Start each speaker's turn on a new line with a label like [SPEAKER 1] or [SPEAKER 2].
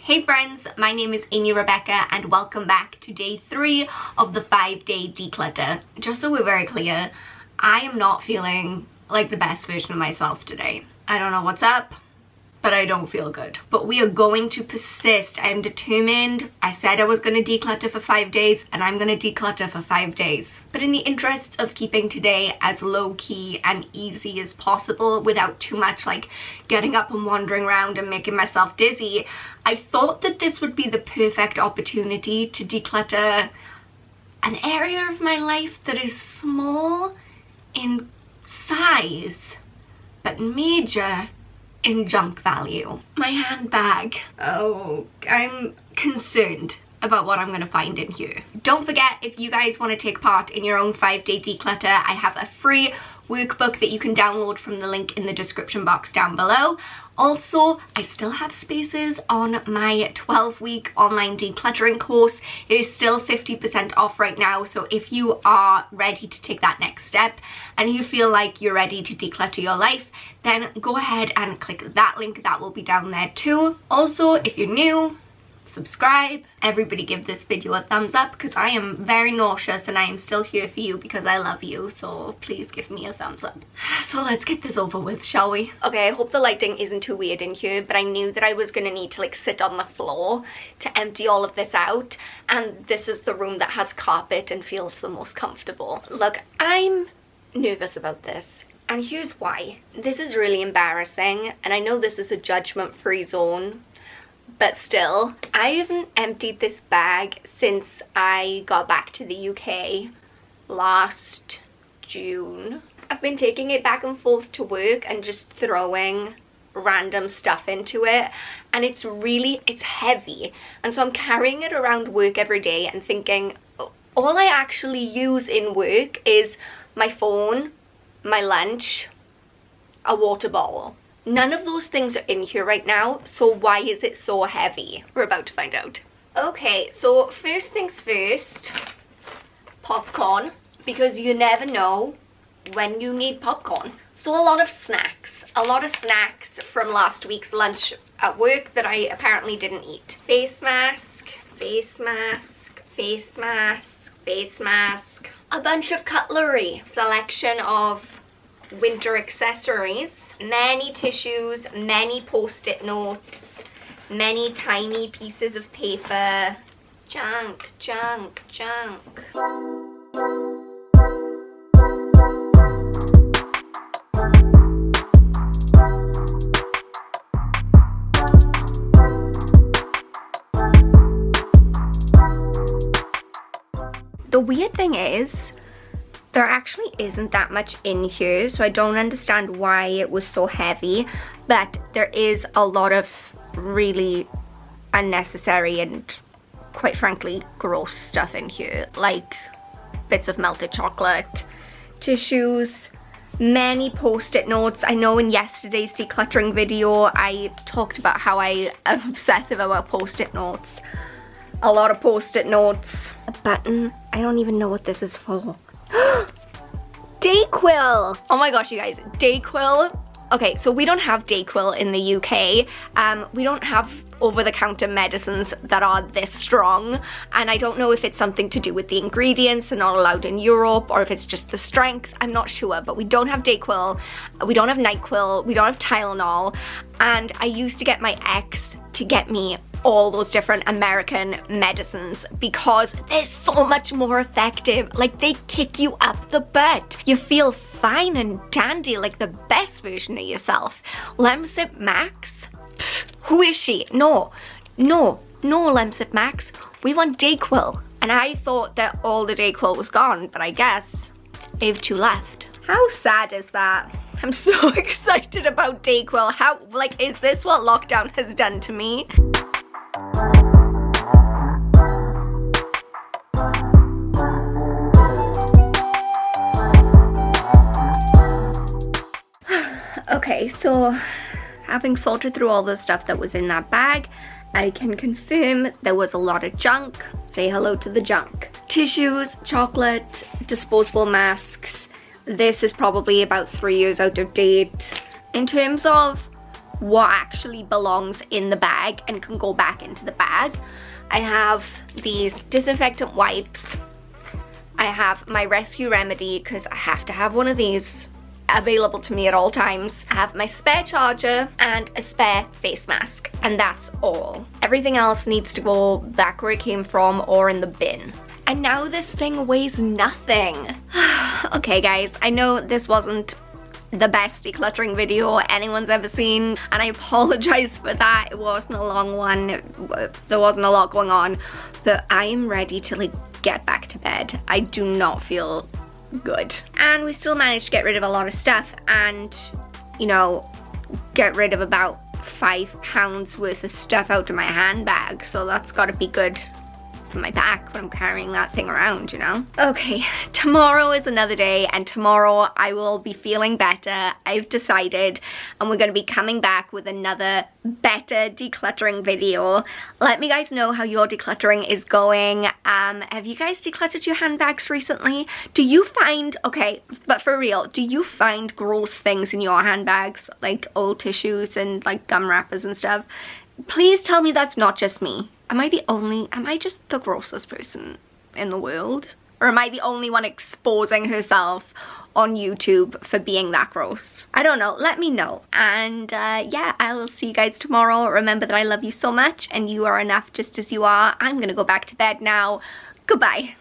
[SPEAKER 1] Hey friends, my name is Amy Rebecca and welcome back to day 3 of the 5-day declutter. Just so we're very clear, I am not feeling like the best version of myself today. I don't know what's up, but I don't feel good. But we are going to persist. I am determined. I said I was going to declutter for 5 days and I'm going to declutter for 5 days. But in the interests of keeping today as low-key and easy as possible without too much like getting up and wandering around and making myself dizzy, I thought that this would be the perfect opportunity to declutter an area of my life that is small in size but major in junk value. My handbag. Oh, I'm concerned about what I'm going to find in here. Don't forget, if you guys want to take part in your own 5-day declutter, I have a free workbook that you can download from the link in the description box down below. Also, I still have spaces on my 12-week online decluttering course. It is still 50% off right now, so if you are ready to take that next step and you feel like you're ready to declutter your life, then go ahead and click that link. That will be down there too. Also, if you're new, subscribe. Everybody give this video a thumbs up because I am very nauseous and I am still here for you because I love you, so please give me a thumbs up. So let's get this over with, shall we? Okay, I hope the lighting isn't too weird in here, but I knew that I was gonna need to like sit on the floor to empty all of this out, and this is the room that has carpet and feels the most comfortable. Look, I'm nervous about this. And here's why. This is really embarrassing, and I know this is a judgment-free zone, but still, I haven't emptied this bag since I got back to the UK last June. I've been taking it back and forth to work and just throwing random stuff into it, and it's heavy, and so I'm carrying it around work every day and thinking all I actually use in work is my phone, my lunch, a water bottle. None of those things are in here right now, so why is it so heavy? We're about to find out. Okay, so first things first, popcorn, because you never know when you need popcorn. So a lot of snacks from last week's lunch at work that I apparently didn't eat. Face mask, face mask, face mask, face mask. A bunch of cutlery, selection of winter accessories, many tissues, many post-it notes, many tiny pieces of paper. Junk, junk, junk. The weird thing is, there actually isn't that much in here, so I don't understand why it was so heavy, but there is a lot of really unnecessary and quite frankly gross stuff in here, like bits of melted chocolate, tissues, many post-it notes. I know in yesterday's decluttering video I talked about how I am obsessive about post-it notes. A lot of post-it notes. A button. I don't even know what this is for. Dayquil! Oh my gosh, you guys, Dayquil. Okay, so we don't have Dayquil in the UK. We don't have over-the-counter medicines that are this strong, and I don't know if it's something to do with the ingredients. They're not allowed in Europe, or if it's just the strength. I'm not sure, but we don't have Dayquil, we don't have NyQuil, we don't have Tylenol, and I used to get my ex to get me all those different American medicines because they're so much more effective. Like, they kick you up the butt. You feel fine and dandy, like the best version of yourself. Lemsip Max? Who is she? No Lemsip Max. We want Dayquil. And I thought that all the Dayquil was gone, but I guess they have 2 left. How sad is that? I'm so excited about Dayquil. How, like, is this what lockdown has done to me? Okay, so having sorted through all the stuff that was in that bag, I can confirm there was a lot of junk. Say hello to the junk. Tissues, chocolate, disposable masks. This is probably about 3 years out of date. In terms of what actually belongs in the bag and can go back into the bag. I have these disinfectant wipes. I have my rescue remedy because I have to have one of these available to me at all times. I have my spare charger and a spare face mask, and that's all. Everything else needs to go back where it came from or in the bin. And now this thing weighs nothing. Okay guys, I know this wasn't the best decluttering video anyone's ever seen, and I apologize for that. It wasn't a long one, there wasn't a lot going on, but I am ready to like get back to bed. I do not feel good. And we still managed to get rid of a lot of stuff and, you know, get rid of about £5 worth of stuff out of my handbag, so that's gotta be good for my back when I'm carrying that thing around, you know? Okay, tomorrow is another day, and tomorrow I will be feeling better, I've decided, and we're gonna be coming back with another better decluttering video. Let me guys know how your decluttering is going. Have you guys decluttered your handbags recently? Do you find, okay, but for real, do you find gross things in your handbags, like old tissues and like gum wrappers and stuff? Please tell me that's not just me. Am I just the grossest person in the world? Or am I the only one exposing herself on YouTube for being that gross? I don't know, let me know. And yeah, I will see you guys tomorrow. Remember that I love you so much and you are enough just as you are. I'm gonna go back to bed now. Goodbye.